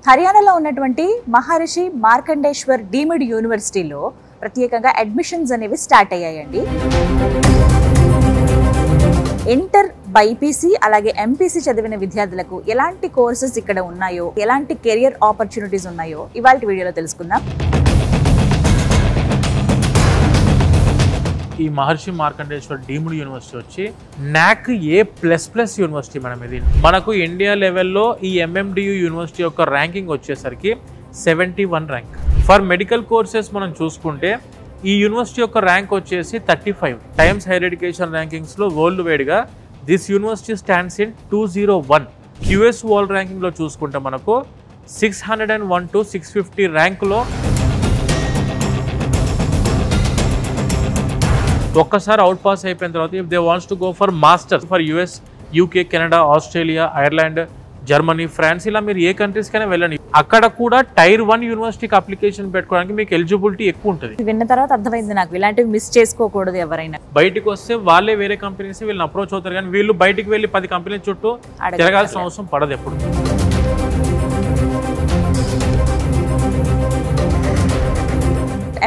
హర్యానాలో ఉన్నటువంటి మహర్షి మార్కండేశ్వర్ డీమ్డ్ యూనివర్సిటీలో ప్రత్యేకంగా అడ్మిషన్స్ అనేవి స్టార్ట్ అయ్యాయండి. ఇంటర్ బైపీసీ అలాగే ఎంపీసీ చదివిన విద్యార్థులకు ఎలాంటి కోర్సెస్ ఇక్కడ ఉన్నాయో, ఎలాంటి కెరియర్ ఆపర్చునిటీస్ ఉన్నాయో ఇవాల్టి వీడియోలో తెలుసుకుందాం. ఈ మహర్షి మార్కండేశ్వర్ డీమ్డ్ యూనివర్సిటీ వచ్చి నాక్ A++ యూనివర్సిటీ మేడం. ఇది మనకు ఇండియా లెవెల్లో ఈ MMDU యూనివర్సిటీ యొక్క ర్యాంకింగ్ వచ్చేసరికి 71 ర్యాంక్. ఫర్ మెడికల్ కోర్సెస్ మనం చూసుకుంటే ఈ యూనివర్సిటీ యొక్క ర్యాంక్ వచ్చేసి 35. టైమ్స్ హైయర్ ఎడ్యుకేషన్ ర్యాంకింగ్స్లో వరల్డ్ వైడ్గా this university stands in 201. QS world ర్యాంకింగ్లో చూసుకుంటే మనకు 601 to 650 ర్యాంకులో ఒక్కసారి అవుట్ పాస్ అయిపోయిన తర్వాత if they wants to go for masters for US, UK, Canada, Australia, Ireland, Germany, France ఇలా మీరు ఏ కంట్రీస్కైనా వెళ్ళండి. అక్కడ కూడా టైర్ 1 యూనివర్సిటీకి అప్లికేషన్ పెట్టుకోవడానికి మీకు ఎలిజిబిలిటీ ఎక్కువ ఉంటుంది. విన్న తర్వాత అర్థమైంది నాకు, ఇలాంటివి మిస్ చేసుకోకూడదు ఎవరైనా. బయటికి వస్తే వాళ్ళే వేరే కంపెనీస్ వీళ్ళని అప్రోచ్ అవుతారు, కానీ వీళ్ళు బయటికి వెళ్ళి 10 కంపెనీల చుట్టూ తిరగాల్సిన అవసరం పడదు ఎప్పుడు.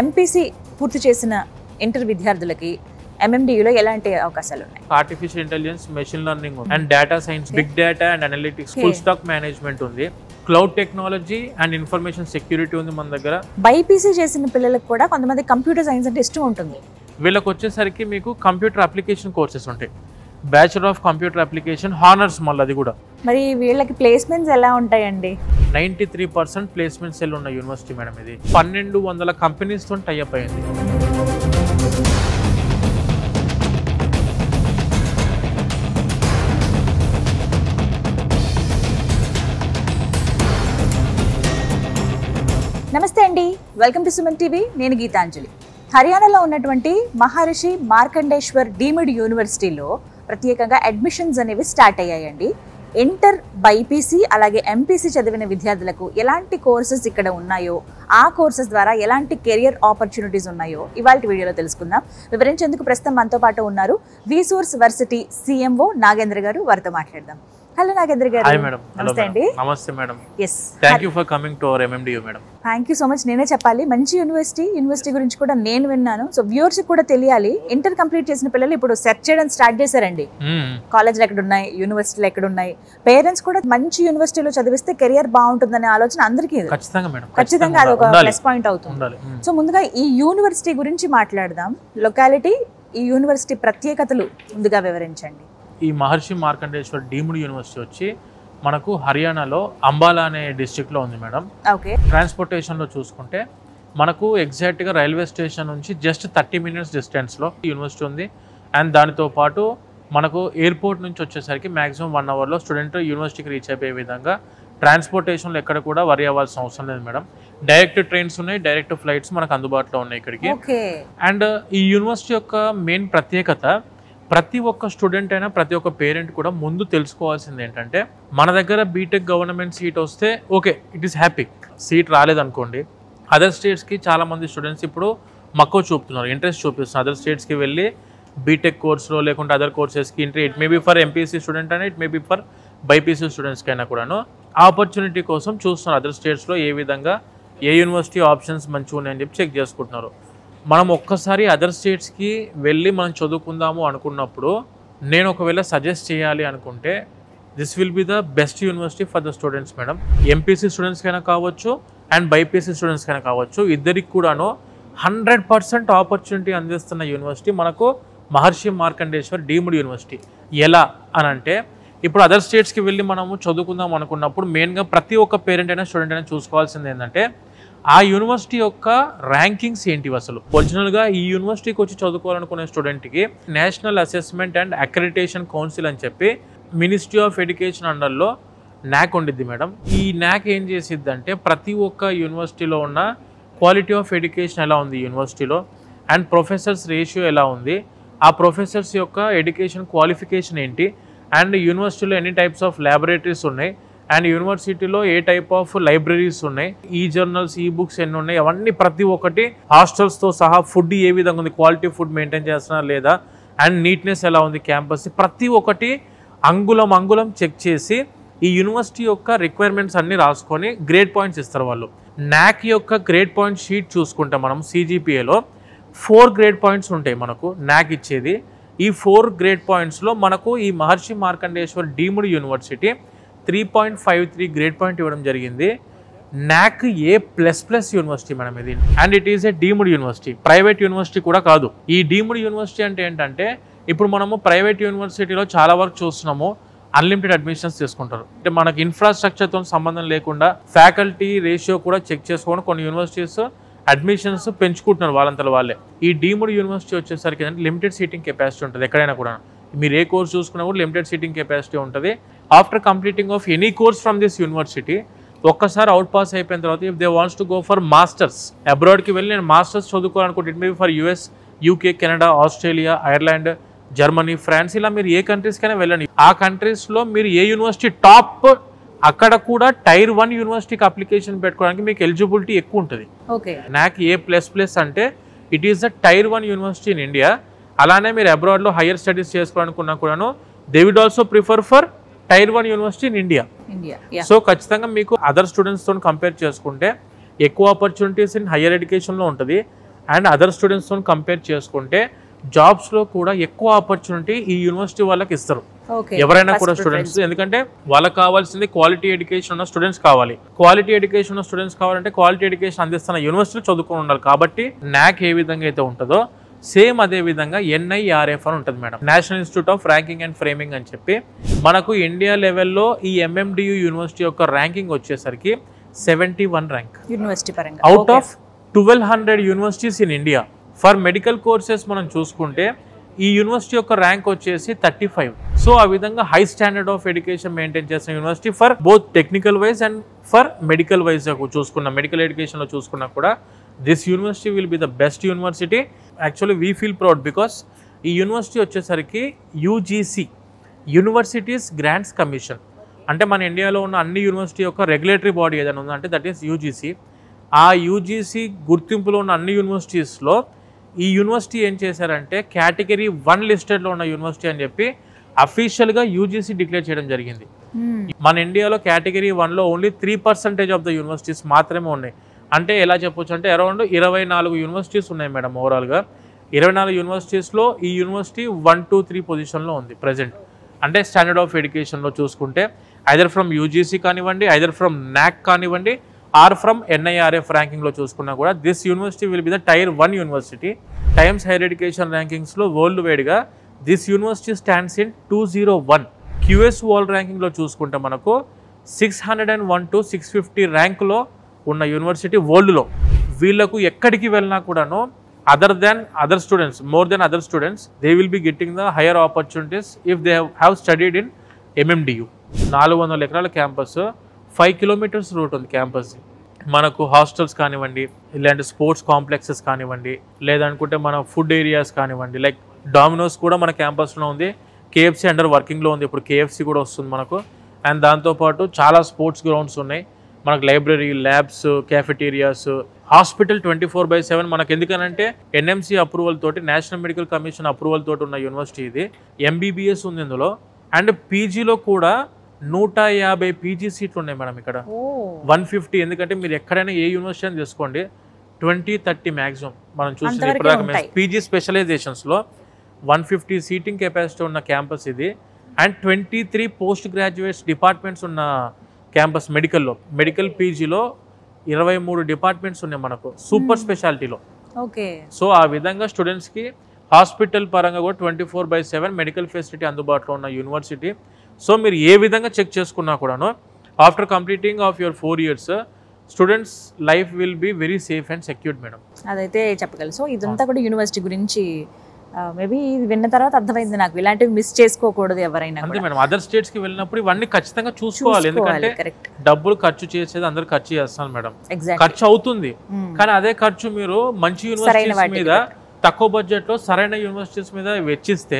ఎంపీసీ పూర్తి చేసిన ఇంటర్ విద్యార్థులకి MMDUలో ఎలాంటి అవకాశాలు ఉన్నాయి? Artificial intelligence, machine learning and data science, big data and analytics, full stack management ఉంది, cloud technology and information security ఉంది మన దగ్గర. బైపీసీ చేసిన పిల్లలకు కూడా కొంతమంది కంప్యూటర్ సైన్స్ అంటే ఇష్టం ఉంటుంది. వీళ్ళకి వచ్చేసరికి మీకు కంప్యూటర్ అప్లికేషన్ కోర్సెస్ ఉంటాయి. Bachelor of computer application honours మళ్ళీ అది కూడా. మరి వీళ్ళకి ప్లేస్మెంట్స్ ఎలా ఉంటాయండి? 93% ప్లేస్మెంట్స్ సెల్ ఉన్న యూనివర్సిటీ మేడం. ఇది 1200 కంపెనీస్తో టైఅప్ అయింది. నమస్తే అండి, వెల్కమ్ టు సుమన్ టీవీ. నేను గీతాంజలి. హర్యానాలో ఉన్నటువంటి మహర్షి మార్కండేశ్వర్ డీమ్డ్ యూనివర్సిటీలో ప్రత్యేకంగా అడ్మిషన్స్ అనేవి స్టార్ట్ అయ్యాయండి. ఇంటర్ బైపీసీ అలాగే ఎంపీసీ చదివిన విద్యార్థులకు ఎలాంటి కోర్సెస్ ఇక్కడ ఉన్నాయో, ఆ కోర్సెస్ ద్వారా ఎలాంటి కెరియర్ ఆపర్చునిటీస్ ఉన్నాయో ఇవాల్టి వీడియోలో తెలుసుకుందాం. వివరించేందుకు ప్రస్తుతం మనతో పాటు ఉన్నారు విసోర్స్ వర్సిటీ CMO నాగేంద్ర గారు. వారితో మాట్లాడదాం. హలో నాగేంద్ర గారు. Hi madam. నమస్తే అండి. నమస్తే madam. yes, thank you for coming to our MMDU madam. Thank you so much. నేనే చెప్పాలి, మంచి యూనివర్సిటీ గురించి కూడా నేను విన్నాను. సో వ్యూవర్స్ కూడా తెలియాలి. ఇంటర్ కంప్లీట్ చేసిన పిల్లలు ఇప్పుడు సెర్చ్ చేయడం స్టార్ట్ చేశారండి. కాలేజ్లు ఎక్కడ ఉన్నాయి, యూనివర్సిటీలు ఎక్కడ ఉన్నాయి. పేరెంట్స్ కూడా మంచి యూనివర్సిటీలో చదివిస్తే కెరియర్ బాగుంటుందనే ఆలోచన అందరికీ ఖచ్చితంగా అది ఒక ప్లస్ పాయింట్ అవుతుంది. సో ముందుగా ఈ యూనివర్సిటీ గురించి మాట్లాడదాం. లొకాలిటీ, ఈ యూనివర్సిటీ ప్రత్యేకతలు ముందుగా వివరించండి. ఈ మహర్షి మార్కండేశ్వర్ డీమ్డ్ యూనివర్సిటీ వచ్చి మనకు హర్యానాలో అంబాలా అనే డిస్ట్రిక్ట్లో ఉంది మేడం. ఓకే. ట్రాన్స్పోర్టేషన్లో చూసుకుంటే మనకు ఎగ్జాక్ట్గా రైల్వే స్టేషన్ నుంచి జస్ట్ 30 minutes డిస్టెన్స్లో యూనివర్సిటీ ఉంది. అండ్ దానితో పాటు మనకు ఎయిర్పోర్ట్ నుంచి వచ్చేసరికి మ్యాక్సిమం 1 hourలో స్టూడెంట్ యూనివర్సిటీకి రీచ్ అయిపోయే విధంగా ట్రాన్స్పోర్టేషన్లో ఎక్కడ కూడా వరి అవ్వాల్సిన అవసరం లేదు మేడం. డైరెక్ట్ ట్రైన్స్ ఉన్నాయి, డైరెక్ట్ ఫ్లైట్స్ మనకు అందుబాటులో ఉన్నాయి ఇక్కడికి. అండ్ ఈ యూనివర్సిటీ యొక్క మెయిన్ ప్రత్యేకత, ప్రతి ఒక్క స్టూడెంట్ అయినా ప్రతి ఒక్క పేరెంట్ కూడా ముందు తెలుసుకోవాల్సింది ఏంటంటే, మన దగ్గర బీటెక్ గవర్నమెంట్ సీట్ వస్తే okay, it is happy. Seat రాలేదనుకోండి, అదర్ స్టేట్స్కి చాలామంది స్టూడెంట్స్ ఇప్పుడు మక్కువ చూపుతున్నారు, ఇంట్రెస్ట్ చూపిస్తున్నారు. అదర్ స్టేట్స్కి వెళ్ళి బీటెక్ కోర్సులో లేకుంటే అదర్ కోర్సెస్కి it maybe for MPC student అయినా, ఇట్ మేబీ ఫర్ బైపీసీ స్టూడెంట్స్కి అయినా కూడాను ఆపర్చునిటీ కోసం చూస్తున్నారు. అదర్ స్టేట్స్లో ఏ విధంగా ఏ యూనివర్సిటీ ఆప్షన్స్ మంచిగా ఉన్నాయని చెప్పి చెక్ చేసుకుంటున్నారు. మనం ఒక్కసారి అదర్ స్టేట్స్కి వెళ్ళి మనం చదువుకుందాము అనుకున్నప్పుడు, నేను ఒకవేళ సజెస్ట్ చేయాలి అనుకుంటే this will be the best university for the students madam. MPC స్టూడెంట్స్కైనా కావచ్చు అండ్ బైపీసీ స్టూడెంట్స్కైనా కావచ్చు, ఇద్దరికి కూడాను 100% ఆపర్చునిటీ అందిస్తున్న యూనివర్సిటీ మనకు మహర్షి మార్కండేశ్వర్ డీమ్డ్ యూనివర్సిటీ. ఎలా అని అంటే, ఇప్పుడు అదర్ స్టేట్స్కి వెళ్ళి మనము చదువుకుందాం అనుకున్నప్పుడు మెయిన్గా ప్రతి ఒక్క పేరెంట్ అయినా స్టూడెంట్ అయినా చూసుకోవాల్సింది ఏంటంటే, ఆ యూనివర్సిటీ యొక్క ర్యాంకింగ్స్ ఏంటి. అసలు ఒరిజినల్గా ఈ యూనివర్సిటీకి వచ్చి చదువుకోవాలనుకునే స్టూడెంట్కి national assessment and accreditation council అని చెప్పి మినిస్ట్రీ ఆఫ్ ఎడ్యుకేషన్ అండర్లో NAC ఉండిద్ది మేడం. ఈ NAC ఏం చేసిద్ది అంటే, ప్రతి ఒక్క యూనివర్సిటీలో ఉన్న క్వాలిటీ ఆఫ్ ఎడ్యుకేషన్ ఎలా ఉంది యూనివర్సిటీలో, అండ్ ప్రొఫెసర్స్ రేషియో ఎలా ఉంది, ఆ ప్రొఫెసర్స్ యొక్క ఎడ్యుకేషన్ క్వాలిఫికేషన్ ఏంటి, అండ్ యూనివర్సిటీలో ఎన్ని టైప్స్ ఆఫ్ ల్యాబొరేటరీస్ ఉన్నాయి, అండ్ యూనివర్సిటీలో ఏ టైప్ ఆఫ్ లైబ్రరీస్ ఉన్నాయి, ఈ జర్నల్స్, ఈ బుక్స్ ఎన్ని ఉన్నాయి, అవన్నీ ప్రతి ఒక్కటి, హాస్టల్స్తో సహా ఫుడ్ ఏ విధంగా ఉంది, క్వాలిటీ ఫుడ్ మెయింటైన్ చేస్తున్నారు లేదా, అండ్ నీట్నెస్ ఎలా ఉంది క్యాంపస్, ప్రతి ఒక్కటి అంగుళం చెక్ చేసి ఈ యూనివర్సిటీ యొక్క రిక్వైర్మెంట్స్ అన్ని రాసుకొని గ్రేడ్ పాయింట్స్ ఇస్తారు వాళ్ళు. నాక్ యొక్క గ్రేడ్ పాయింట్ షీట్ చూసుకుంటే మనం CGPAలో 4 గ్రేడ్ పాయింట్స్ ఉంటాయి మనకు నాక్ ఇచ్చేది. ఈ 4 గ్రేడ్ పాయింట్స్లో మనకు ఈ Maharishi Markandeshwar deemed university 3.53 grade point ఇవ్వడం జరిగింది. నాక్ A++ యూనివర్సిటీ మేడం ఇది, and it is a deemed university, private university కూడా కాదు. ఈ డీమ్డ్ యూనివర్సిటీ అంటే ఏంటంటే ఇప్పుడు మనము ప్రైవేట్ యూనివర్సిటీలో చాలా వరకు చూస్తున్నాము అన్లిమిటెడ్ అడ్మిషన్స్ తీసుకుంటారు. అంటే మనకి ఇన్ఫ్రాస్ట్రక్చర్తో సంబంధం లేకుండా ఫ్యాకల్టీ రేషియో కూడా చెక్ చేసుకొని కొన్ని యూనివర్సిటీస్ అడ్మిషన్స్ పెంచుకుంటున్నారు వాళ్ళంతలో వాళ్ళే. ఈ డీమ్డ్ యూనివర్సిటీ వచ్చేసరికి లిమిటెడ్ సీటింగ్ కెపాసిటీ ఉంటుంది. ఎక్కడైనా కూడా మీరు ఏ కోర్స్ చూసుకున్నా కూడా లిమిటెడ్ సీటింగ్ కెపాసిటీ ఉంటుంది. After completing of any course from this university ఒక్కసారి అవుట్ పాస్ అయిపోయిన తర్వాత if they wants to go for masters అబ్రాడ్కి వెళ్ళి నేను మాస్టర్స్ చదువుకోవాలనుకుంటే it may be for US, UK, Canada, Australia, Ireland, Germany, France, ఇలా మీరు ఏ కంట్రీస్కైనా వెళ్ళండి. ఆ కంట్రీస్లో మీరు ఏ యూనివర్సిటీ టాప్ అక్కడ కూడా Tier 1 యూనివర్సిటీకి అప్లికేషన్ పెట్టుకోవడానికి మీకు ఎలిజిబిలిటీ ఎక్కువ ఉంటుంది. నాక్ A++ అంటే it is the Tier 1 university in India. అలానే మీరు అబ్రాడ్లో హైయర్ స్టడీస్ చేసుకోవాలనుకున్నా కూడాను they will also prefer for Tier 1 university in India. So ఖచ్చితంగా మీకు అదర్ స్టూడెంట్స్తో కంపేర్ చేసుకుంటే ఎక్కువ ఆపర్చునిటీస్ ఇన్ హైయర్ ఎడ్యుకేషన్లో ఉంటుంది. అండ్ అదర్ స్టూడెంట్స్తో కంపేర్ చేసుకుంటే జాబ్స్లో కూడా ఎక్కువ ఆపర్చునిటీ ఈ యూనివర్సిటీ వాళ్ళకి ఇస్తారు ఎవరైనా కూడా స్టూడెంట్స్. ఎందుకంటే వాళ్ళకి కావాల్సింది క్వాలిటీ ఎడ్యుకేషన్ ఉన్న స్టూడెంట్స్ కావాలి. క్వాలిటీ ఎడ్యుకేషన్ ఉన్న స్టూడెంట్స్ కావాలంటే క్వాలిటీ ఎడ్యుకేషన్ అందిస్తున్న యూనివర్సిటీలో చదువుకొని ఉండాలి. కాబట్టి నాక్ ఏ విధంగా అయితే ఉంటుందో సేమ్ అదే విధంగా NIRF అని ఉంటుంది madam, national institute of ranking and framing అని చెప్పి. మనకు ఇండియా లెవెల్లో ఈ MMDU యూనివర్సిటీ యొక్క ర్యాంకింగ్ వచ్చేసరికి 71 ర్యాంక్ యూనివర్సిటీ పరంగా out of 1200 universities in India. For medical courses మనం చూసుకుంటే ఈ యూనివర్సిటీ యొక్క ర్యాంక్ వచ్చేసి 35. సో ఆ విధంగా high standard of education maintain చేసిన university for both technical wise and for medical wise చూసుకున్న మెడికల్ ఎడ్యుకేషన్లో చూసుకున్నా కూడా this university will be the best university. Actually we feel proud because ఈ యూనివర్సిటీ వచ్చేసరికి UGC యూనివర్సిటీస్ గ్రాంట్స్ కమిషన్ అంటే మన ఇండియాలో ఉన్న అన్ని యూనివర్సిటీ యొక్క రెగ్యులేటరీ బాడీ ఏదైనా ఉందంటే దట్ ఈస్ UGC. ఆ UGC గుర్తింపులో ఉన్న అన్ని యూనివర్సిటీస్లో ఈ యూనివర్సిటీ ఏం చేశారంటే కేటగిరీ 1 లిస్టెడ్లో ఉన్న యూనివర్సిటీ అని చెప్పి అఫీషియల్గా UGC డిక్లేర్ చేయడం జరిగింది. మన ఇండియాలో కేటగిరీ 1లో ఓన్లీ 3% ఆఫ్ ద యూనివర్సిటీస్ మాత్రమే ఉన్నాయి. అంటే ఎలా చెప్పొచ్చు అంటే అరౌండ్ 24 యూనివర్సిటీస్ ఉన్నాయి మేడం. ఓవరాల్గా 24 యూనివర్సిటీస్లో ఈ యూనివర్సిటీ 1, 2, 3 పొజిషన్లో ఉంది ప్రజెంట్. అంటే స్టాండర్డ్ ఆఫ్ ఎడ్యుకేషన్లో చూసుకుంటే ఐదర్ ఫ్రమ్ UGC కానివ్వండి, ఐదర్ ఫ్రమ్ నాక్ కానివ్వండి, ఆర్ ఫ్రమ్ NIRF ర్యాంకింగ్లో చూసుకున్నా కూడా this university will be the Tier 1 university. Times higher education ర్యాంకింగ్స్లో వరల్డ్ వైడ్గా this university stands in 201. QS world ర్యాంకింగ్లో చూసుకుంటే మనకు 601 to 650 ర్యాంకులో ఉన్న యూనివర్సిటీ వరల్డ్లో. వీళ్ళకు ఎక్కడికి వెళ్ళినా కూడాను other students, more than other students, they will be getting the higher opportunities if they have studied in MMDU. 400 ఎకరాల క్యాంపస్, 5 kilometers రూట్ ఉంది క్యాంపస్. మనకు హాస్టల్స్ కానివ్వండి, ఇలాంటి స్పోర్ట్స్ కాంప్లెక్సెస్ కానివ్వండి, లేదనుకుంటే మన ఫుడ్ ఏరియాస్ కానివ్వండి, లైక్ డామినోస్ కూడా మన క్యాంపస్లో ఉంది. KFC అండర్ వర్కింగ్లో ఉంది, ఇప్పుడు KFC కూడా వస్తుంది మనకు. అండ్ దాంతోపాటు చాలా స్పోర్ట్స్ గ్రౌండ్స్ ఉన్నాయి మనకు, లైబ్రరీ, ల్యాబ్స్, క్యాఫెటీరియాస్, హాస్పిటల్ 24/7 మనకు. ఎందుకనంటే NMC అప్రూవల్ తోటి, నేషనల్ మెడికల్ కమిషన్ అప్రూవల్ తోటి ఉన్న యూనివర్సిటీ ఇది. MBBS ఉంది ఇందులో. అండ్ PGలో కూడా 150 PG సీట్లు ఉన్నాయి మేడం ఇక్కడ, 150. ఎందుకంటే మీరు ఎక్కడైనా ఏ యూనివర్సిటీ అని తీసుకోండి 20-30 మ్యాక్సిమం మనం చూసిన ఇప్పుడు PG స్పెషలైజేషన్స్లో 150 సీటింగ్ కెపాసిటీ ఉన్న క్యాంపస్ ఇది. అండ్ 23 పోస్ట్ గ్రాడ్యుయేట్స్ డిపార్ట్మెంట్స్ ఉన్న క్యాంపస్ మెడికల్లో. మెడికల్ PGలో 23 డిపార్ట్మెంట్స్ ఉన్నాయి మనకు సూపర్ స్పెషాలిటీలో. సో ఆ విధంగా స్టూడెంట్స్కి హాస్పిటల్ పరంగా కూడా 24/7 మెడికల్ ఫెసిలిటీ అందుబాటులో ఉన్న యూనివర్సిటీ. సో మీరు ఏ విధంగా చెక్ చేసుకున్నా కూడాను after completing of your 4 years students life will be very safe and secured madam. అదైతే చెప్పగలరు. సో ఇదంతా కూడా యూనివర్సిటీ గురించి మేబీ విన్న తర్వాత అర్థమైంది నాకు, ఇలాంటివి మిస్ చేసుకోకూడదు ఎవరైనా. అంతే మేడం, అదర్ స్టేట్స్ కి వెళ్ళినప్పుడు ఇవన్నీ ఖచ్చితంగా చూసుకోవాలి. ఎందుకంటే డబ్బులు ఖర్చు చేసేది అందరూ ఖర్చు చేస్తాను మేడం, ఖర్చు అవుతుంది. కానీ అదే ఖర్చు మీరు మంచి యూనివర్సిటీస్ మీద తక్కువ బడ్జెట్ లో సరైన యూనివర్సిటీస్ మీద వెచ్చిస్తే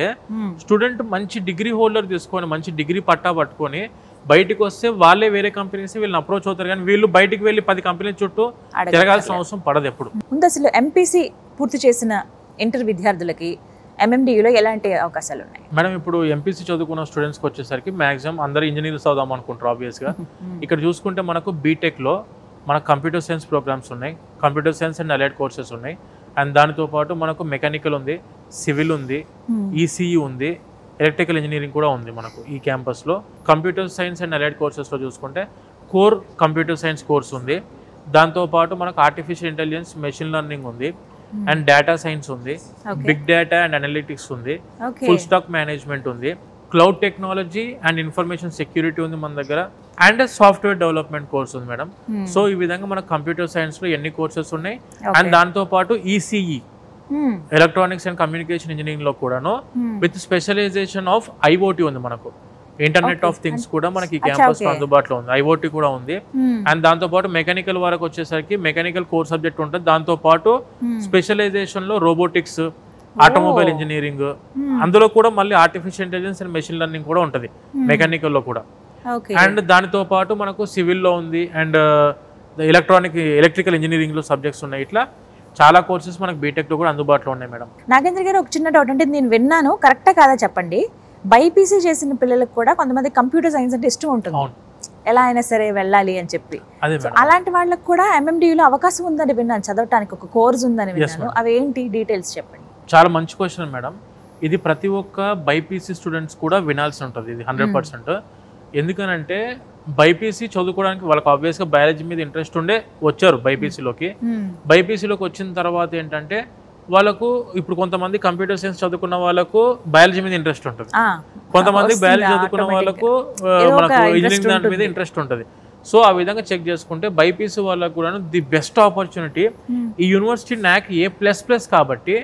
స్టూడెంట్ మంచి డిగ్రీ హోల్డర్ తీసుకొని మంచి డిగ్రీ పట్టా పట్టుకొని బయటకు వస్తే వాళ్ళే వేరే కంపెనీస్ వీళ్ళని అప్రోచ్ అవుతారు. కానీ వీళ్ళు బయటికి వెళ్ళి 10 కంపెనీల చుట్టూ తిరగాల్సిన అవసరం పడదు ఎప్పుడు. ముందు అసలు MPC పూర్తి చేసిన ఇంటర్ విద్యార్థులకి MMDUలో ఎలాంటి అవకాశాలు ఉన్నాయి? మేడం ఇప్పుడు ఎంపీసీ చదువుకున్న స్టూడెంట్స్కి వచ్చేసరికి మాక్సిమం అందరూ ఇంజనీర్స్ అవుదాం అనుకుంటారు ఆబ్వియస్గా. ఇక్కడ చూసుకుంటే మనకు బీటెక్లో మనకు కంప్యూటర్ సైన్స్ ప్రోగ్రామ్స్ ఉన్నాయి, computer science and allied courses ఉన్నాయి. అండ్ దానితో పాటు మనకు మెకానికల్ ఉంది, సివిల్ ఉంది, ఈసీఈ ఉంది, ఎలక్ట్రికల్ ఇంజనీరింగ్ కూడా ఉంది మనకు ఈ క్యాంపస్లో. కంప్యూటర్ సైన్స్ అండ్ అలైడ్ కోర్సెస్లో చూసుకుంటే కోర్ కంప్యూటర్ సైన్స్ కోర్స్ ఉంది, దాంతోపాటు మనకు ఆర్టిఫిషియల్ ఇంటెలిజెన్స్, మెషిన్ లెర్నింగ్ ఉంది, అండ్ డేటా సైన్స్ ఉంది, బిగ్ డేటా అండ్ అనలిటిక్స్ ఉంది, ఫుల్ స్టాక్ మేనేజ్మెంట్ ఉంది, cloud technology and information security ఉంది మన దగ్గర, అండ్ సాఫ్ట్వేర్ డెవలప్మెంట్ కోర్స్ ఉంది మేడం. సో ఈ విధంగా మనకు కంప్యూటర్ సైన్స్ లో ఎన్ని కోర్సెస్ ఉన్నాయి. అండ్ దాంతో పాటు ECE electronics and communication engineering లో కూడాను విత్ స్పెషలైజేషన్ ఆఫ్ ఐఓటీ ఉంది మనకు. ఇంటర్నెట్ ఆఫ్ థింగ్స్ కూడా మనకి ఈ క్యాంపస్ లో అందుబాటులో ఉంది, ఐఓటీ కూడా ఉంది. అండ్ దాంతో పాటు మెకానికల్ వరకు వచ్చేసరికి మెకానికల్ కోర్ సబ్జెక్ట్ ఉంటుంది, దాంతో పాటు స్పెషలైజేషన్ లో రోబోటిక్స్, ఆటోమొబైల్ ఇంజనీరింగ్, అందులో కూడా మళ్ళీ artificial intelligence and machine learning కూడా ఉంటుంది మెకానికల్ లో కూడా. అండ్ దానితో పాటు మనకు సివిల్ లో ఉంది, అండ్ ఎలక్ట్రికల్ ఇంజనీరింగ్ లో సబ్జెక్ట్స్ ఉన్నాయి. ఇట్లా చాలా కోర్సెస్ మనకు బీటెక్ లో కూడా అందుబాటులో ఉన్నాయి మేడం. నాగేంద్ర గారు, ఒక చిన్న డౌట్, అంటే నేను విన్నాను, కరెక్టా కాదా చెప్పండి, బైపీసీ చేసిన పిల్లలకు కూడా కొంతమంది కంప్యూటర్ సైన్స్ అంటే ఇష్టం ఉంటుంది, ఎలా అయినా సరే వెళ్ళాలి అని చెప్పి. అలాంటి వాళ్ళకి కూడా MMDUలో అవకాశం ఉందని విన్నాను, చదవటానికి ఒక కోర్స్ ఉందని విన్నాను. అవి ఏంటి డీటెయిల్స్ చెప్పండి. చాలా మంచి క్వశ్చన్ మేడం. ఇది ప్రతి ఒక్క బైపీసీ స్టూడెంట్స్ కూడా వినాల్సి ఉంటుంది ఇది 100%. ఎందుకనంటే బైపీసీ చదువుకోవడానికి వాళ్ళకి ఆబ్వియస్గా బయాలజీ మీద ఇంట్రెస్ట్ ఉండే వచ్చారు బైపీసీలోకి. బైపీసీలోకి వచ్చిన తర్వాత ఏంటంటే వాళ్ళకు ఇప్పుడు కొంతమంది కంప్యూటర్ సైన్స్ చదువుకున్న వాళ్ళకు బయాలజీ మీద ఇంట్రెస్ట్ ఉంటుంది, కొంతమంది బయాలజీ చదువుకున్న వాళ్ళకు మనకు ఇంజనీరింగ్ దాని మీద ఇంట్రెస్ట్ ఉంటుంది. సో ఆ విధంగా చెక్ చేసుకుంటే బైపీసీ వాళ్ళకు కూడా ది బెస్ట్ ఆపర్చునిటీ ఈ యూనివర్సిటీ NAC A++ కాబట్టి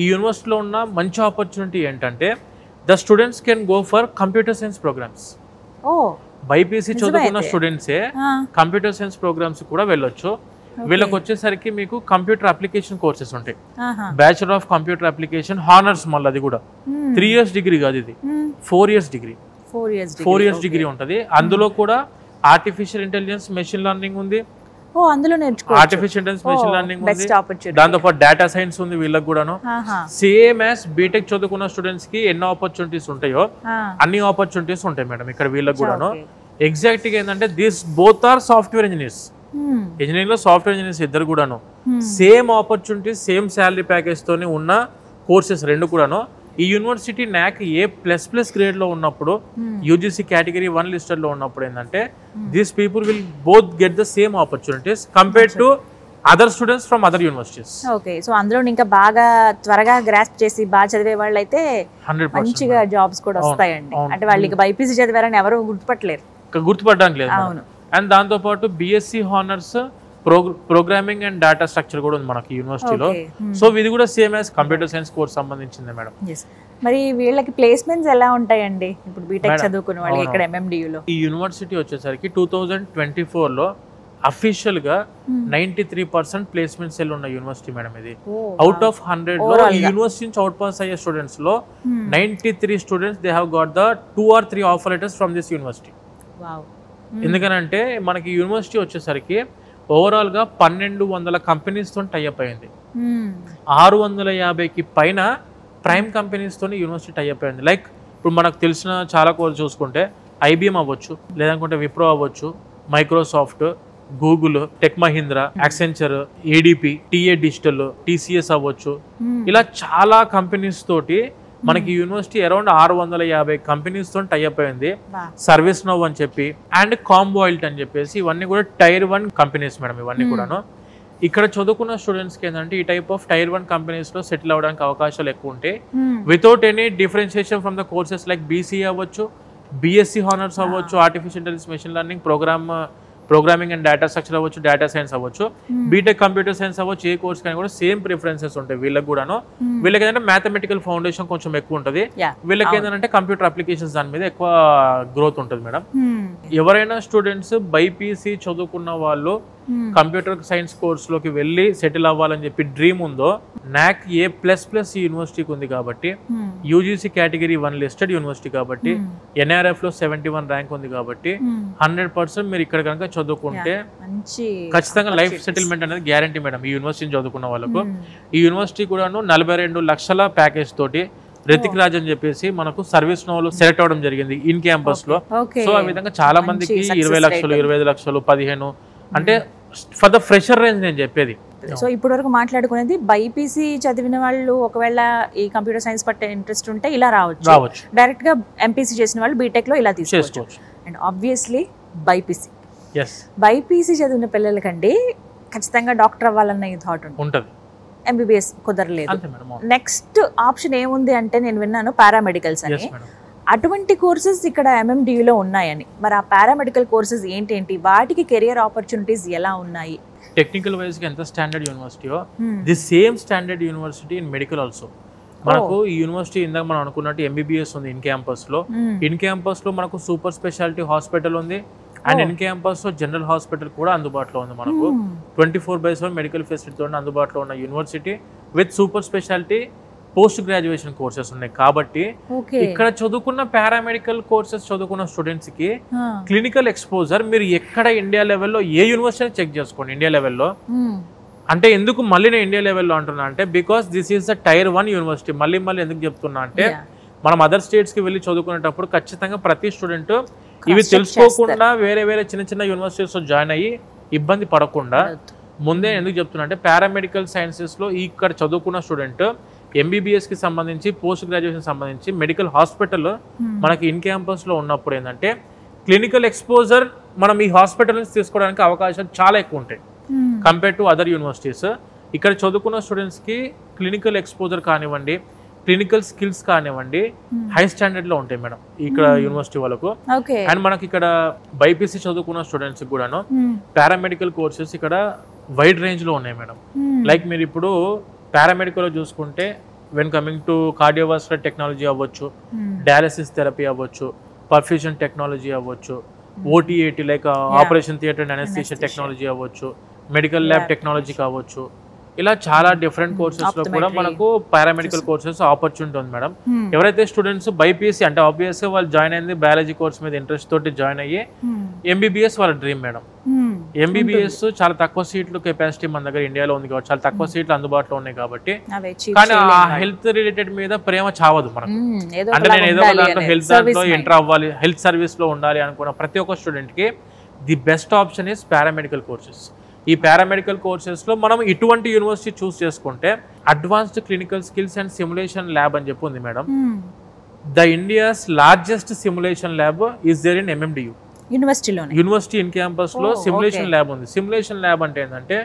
ఈ యూనివర్సిటీలో ఉన్న మంచి ఆపర్చునిటీ ఏంటంటే the students can go for computer science programs. BiPC చదువుకున్న స్టూడెంట్సే కంప్యూటర్ సైన్స్ ప్రోగ్రామ్స్ కూడా వెళ్ళొచ్చు. వీళ్ళకి వచ్చేసరికి మీకు కంప్యూటర్ అప్లికేషన్ కోర్సెస్ ఉంటాయి, bachelor of computer application honours, మళ్ళీ అది కూడా 3 years డిగ్రీ కాదు, ఇది 4 years డిగ్రీ, 4 years డిగ్రీ ఉంటుంది. అందులో కూడా ఆర్టిఫిషియల్ ఇంటెలిజెన్స్, మెషిన్ లెర్నింగ్ ఉంది, ఆర్టిఫిషియల్ ఇంటెలిజెన్స్, మెషిన్ లెర్నింగ్ ఉంది, దాంతో పాటు డేటా సైన్స్ ఉంది వీళ్ళకి కూడాను. సేమ్ యాజ్ బీటెక్ చదువుకున్న స్టూడెంట్స్ కి ఎన్ని ఆపర్చునిటీస్ ఉంటాయో అన్ని ఆపర్చునిటీస్ ఉంటాయి మేడం ఇక్కడ వీళ్ళకి కూడాను. ఎగ్జాక్ట్ గా ఏంటంటే this both are software engineers, engineering లో సాఫ్ట్వేర్ ఇంజనీర్స్ ఇద్దరు కూడాను same opportunities, same salary package తోనే ఉన్న కోర్సెస్ రెండు కూడాను. ఈ యూనివర్సిటీ NAC A++ గ్రేడ్ లో ఉన్నప్పుడు, UGC కేటగిరీ 1 లిస్టెడ్ లో ఉన్నప్పుడు ఏంటంటే these people will both get the same opportunities compared to other students from other universities. Okay, so అందులో ఇంకా బాగా త్వరగా గ్రాస్ప్ చేసి బాగా చదివే వాళ్ళు అయితే మంచిగా జాబ్స్ కూడా వస్తాయండి. అంటే వాళ్ళకి బైపీసీ చదివారని ఎవరు గుర్తుపట్టడానికి లేదు. అండ్ దాంతో పాటు BSc honours programming and data structure కూడా ఉంది మనకి యూనివర్సిటీలో. సో ఇది కూడా same as computer science course సంబంధించింది మేడం. మరి వీళ్ళకి ప్లేస్మెంట్స్ ఎలా ఉంటాయండి ఇప్పుడు బీటెక్ చదువుకున్న వాళ్ళకి ఇక్కడ MMDUలో? ఈ యూనివర్సిటీ వచ్చేసరికి 2024లో అఫీషియల్ గా 93% ప్లేస్మెంట్ సెల్ ఉన్న యూనివర్సిటీ మేడం ఇది. అవుట్ ఆఫ్ 100 లో ఈ యూనివర్సిటీ నుంచి అవుట్ పాస్ అయ్యే స్టూడెంట్స్ లో 93 students they have got the 2 or 3 offer letters from this university. ఎందుకనంటే మనకి యూనివర్సిటీ వచ్చేసరికి ఓవరాల్ గా 1200 కంపెనీస్ తో టైఅప్ అయింది, 650కి పైన ప్రైమ్ కంపెనీస్ తో యూనివర్సిటీ టైఅప్ అయింది. లైక్ ఇప్పుడు మనకు తెలిసిన చాలా కోర్స్ చూసుకుంటే IBM అవ్వచ్చు, లేదనుకుంటే విప్రో అవ్వచ్చు, Microsoft, Google, tech Mahindra, Accenture, ADP, TA digital, TCS అవ్వచ్చు. ఇలా చాలా కంపెనీస్ తోటి మనకి యూనివర్సిటీ అరౌండ్ 650 కంపెనీస్ తో టైఅప్ అయింది. సర్వీస్ నౌ అని చెప్పి అండ్ కాంబోయిల్ట్ అని చెప్పేసి ఇవన్నీ కూడా Tier 1 కంపెనీస్ మేడం. ఇవన్నీ కూడాను ఇక్కడ చదువుకున్న స్టూడెంట్స్కి ఏంటంటే ఈ టైప్ ఆఫ్ Tier 1 కంపెనీస్ లో సెటిల్ అవ్వడానికి అవకాశాలు ఎక్కువ ఉంటాయి without any differentiation from the courses like BCA అవ్వచ్చు, BSc హానర్స్ అవ్వచ్చు, artificial intelligence, machine learning, programming and data structure అవ్వచ్చు, డేటా సైన్స్ అవ్వచ్చు, బీటెక్ కంప్యూటర్ సైన్స్ అవ్వచ్చు. ఏ కోర్స్ కానీ కూడా సేమ్ ప్రిఫరెన్సెస్ ఉంటాయి వీళ్ళకి కూడాను. వీళ్ళకి ఏంటంటే మ్యాథమెటికల్ ఫౌండేషన్ కొంచెం ఎక్కువ ఉంటుంది, వీళ్ళకి ఏంటంటే కంప్యూటర్ అప్లికేషన్స్ దాని మీద ఎక్కువ గ్రోత్ ఉంటుంది మేడం. ఎవరైనా స్టూడెంట్స్ బైపీసీ చదువుకున్న వాళ్ళు కంప్యూటర్ సైన్స్ కోర్సులోకి వెళ్ళి సెటిల్ అవ్వాలని చెప్పి డ్రీమ్ ఉందో, నాక్ A++ ఈ యూనివర్సిటీకి ఉంది కాబట్టి, యూజీసీ కేటగిరీ 1 లిస్టెడ్ యూనివర్సిటీ కాబట్టి, NRF లో 71 ర్యాంక్ ఉంది కాబట్టి 100% మీరు ఇక్కడ కనుక చదువుకుంటే ఖచ్చితంగా లైఫ్ సెటిల్మెంట్ అనేది గ్యారంటీ మేడం. ఈ యూనివర్సిటీని చదువుకున్న వాళ్ళకు ఈ యూనివర్సిటీ కూడాను 42 లక్షల ప్యాకేజ్ తోటి రితిక్ రాజ్ అని చెప్పేసి మనకు సర్వీస్ నోలో సెలెక్ట్ అవడం జరిగింది ఇన్ క్యాంపస్ లో. సో ఆ విధంగా చాలా మందికి 20 లక్షలు 25 లక్షలు 15 అంటే ఫర్ ద ఫ్రెషర్ రేంజ్ నేను చెప్పేది. సో ఇప్పటి వరకు మాట్లాడుకునేది బైపీసీ చదివిన వాళ్ళు ఒకవేళ ఈ కంప్యూటర్ సైన్స్ పట్టే ఇంట్రెస్ట్ ఉంటే ఇలా రావచ్చు, డైరెక్ట్ గా ఎంపీసీ చేసిన వాళ్ళు బీటెక్ లో ఇలా తీసుకోవచ్చు. అండ్ ఆబ్వియస్లీ బైపీసీ చదివిన పిల్లలకండి ఖచ్చితంగా డాక్టర్ అవ్వాలన్న ఈ థాట్ ఉంటుంది, ఎంబీబీఎస్ కుదరలేదు. నెక్స్ట్ ఆప్షన్ ఏముంది అంటే నేను విన్నాను పారామెడికల్స్ అని. అటువంటి కోర్సెస్ ఇక్కడ MMDUలో ఉన్నాయని. మరి ఆ పారామెడికల్ కోర్సెస్ ఏంటేంటి, వాటికి కెరియర్ ఆపర్చునిటీస్ ఎలా ఉన్నాయి? టెక్నికల్ వైజ్ గా ఎంత స్టాండర్డ్ యూనివర్సిటీయో the same standard university in medical also. మనకు ఈ యూనివర్సిటీ ఇందాక మనం అనుకున్నట్టు MBBS ఉంది ఇన్ క్యాంపస్ లో. ఇన్ క్యాంపస్ లో మనకు సూపర్ స్పెషాలిటీ హాస్పిటల్ ఉంది అండ్ ఇన్ క్యాంపస్ లో జనరల్ హాస్పిటల్ కూడా అందుబాటులో ఉంది. మనకు 24/7 మెడికల్ ఫెసిలిటీ అందుబాటులో ఉన్న university with super speciality post graduation courses ఉన్నాయి. కాబట్టి ఇక్కడ చదువుకున్న పారామెడికల్ కోర్సెస్ చదువుకున్న స్టూడెంట్స్ కి క్లినికల్ ఎక్స్పోజర్ మీరు ఎక్కడ ఇండియా లెవెల్లో ఏ యూనివర్సిటీ చెక్ చేసుకోండి ఇండియా లెవెల్లో. అంటే ఎందుకు మళ్ళీ నేను ఇండియా లెవెల్లో అంటున్నా అంటే because this is the tier 1 university. మళ్ళీ ఎందుకు చెప్తున్నా అంటే మనం అదర్ స్టేట్స్ కి వెళ్ళి చదువుకునేటప్పుడు ఖచ్చితంగా ప్రతి స్టూడెంట్ ఇవి తెలుసుకోకుండా వేరే చిన్న యూనివర్సిటీస్ లో జాయిన్ అయ్యి ఇబ్బంది పడకుండా ముందే ఎందుకు చెప్తున్నా అంటే పారామెడికల్ సైన్సెస్ లో ఇక్కడ చదువుకున్న స్టూడెంట్ MBBS కి సంబంధించి పోస్ట్ గ్రాడ్యుయేషన్ సంబంధించి మెడికల్ హాస్పిటల్ మనకి ఇన్ క్యాంపస్ లో ఉన్నప్పుడు ఏంటంటే క్లినికల్ ఎక్స్పోజర్ మనం ఈ హాస్పిటల్ నుంచి తీసుకోవడానికి అవకాశాలు చాలా ఎక్కువ ఉంటాయి కంపేర్ టు అదర్ యూనివర్సిటీస్. ఇక్కడ చదువుకున్న స్టూడెంట్స్ కి క్లినికల్ ఎక్స్పోజర్ కానివ్వండి, క్లినికల్ స్కిల్స్ కానివ్వండి హై స్టాండర్డ్ లో ఉంటాయి మేడం ఇక్కడ యూనివర్సిటీ వాళ్ళకు. అండ్ మనకి ఇక్కడ బైపీసీ చదువుకున్న స్టూడెంట్స్ కూడాను పారామెడికల్ కోర్సెస్ ఇక్కడ వైడ్ రేంజ్ లో ఉన్నాయి మేడం. లైక్ మీరు ఇప్పుడు పారామెడికల్ లో చూసుకుంటే when coming to cardiovascular technology అవ్వచ్చు, డయాలసిస్ థెరపీ అవ్వచ్చు, పర్ఫ్యూజన్ టెక్నాలజీ అవ్వచ్చు, OT/AT like operation theatre and anaesthesia technology అవ్వచ్చు, మెడికల్ ల్యాబ్ టెక్నాలజీ కావచ్చు, ఇలా చాలా డిఫరెంట్ కోర్సెస్ లో కూడా మనకు పారామెడికల్ కోర్సెస్ ఆపర్చునిటీ ఉంది మేడం. ఎవరైతే స్టూడెంట్స్ బైపీసీ అంటే ఆబ్వియస్ గా వాళ్ళు జాయిన్ అయింది బయాలజీ కోర్స్ మీద ఇంట్రెస్ట్ తోటి జాయిన్ అయ్యి MBBS వాళ్ళ డ్రీమ్ మేడం. MBBS చాలా తక్కువ సీట్లు కెపాసిటీ మన దగ్గర ఇండియాలో ఉంది కాబట్టి చాలా తక్కువ సీట్లు అందుబాటులో ఉన్నాయి కాబట్టి, కానీ ఆ హెల్త్ రిలేటెడ్ మీద ప్రేమ చావదు మనకు. అంటే నేను ఏదో దాంట్లో హెల్త్ దాంట్లో ఎంటర్ అవ్వాలి, హెల్త్ సర్వీస్ లో ఉండాలి అనుకున్న ప్రతి ఒక్క స్టూడెంట్ కి the best option is paramedical courses. ఈ పారామెడికల్ కోర్సెస్ లో మనం ఇటువంటి యూనివర్సిటీ చూస్ చేసుకుంటే advanced clinical skills and simulation lab అని చెప్పి ఉంది madam. The India's largest simulation lab is there in MMDU university in campus లో సిమ్యులేషన్ ల్యాబ్ ఉంది. సిమ్యులేషన్ ల్యాబ్ అంటే ఏంటంటే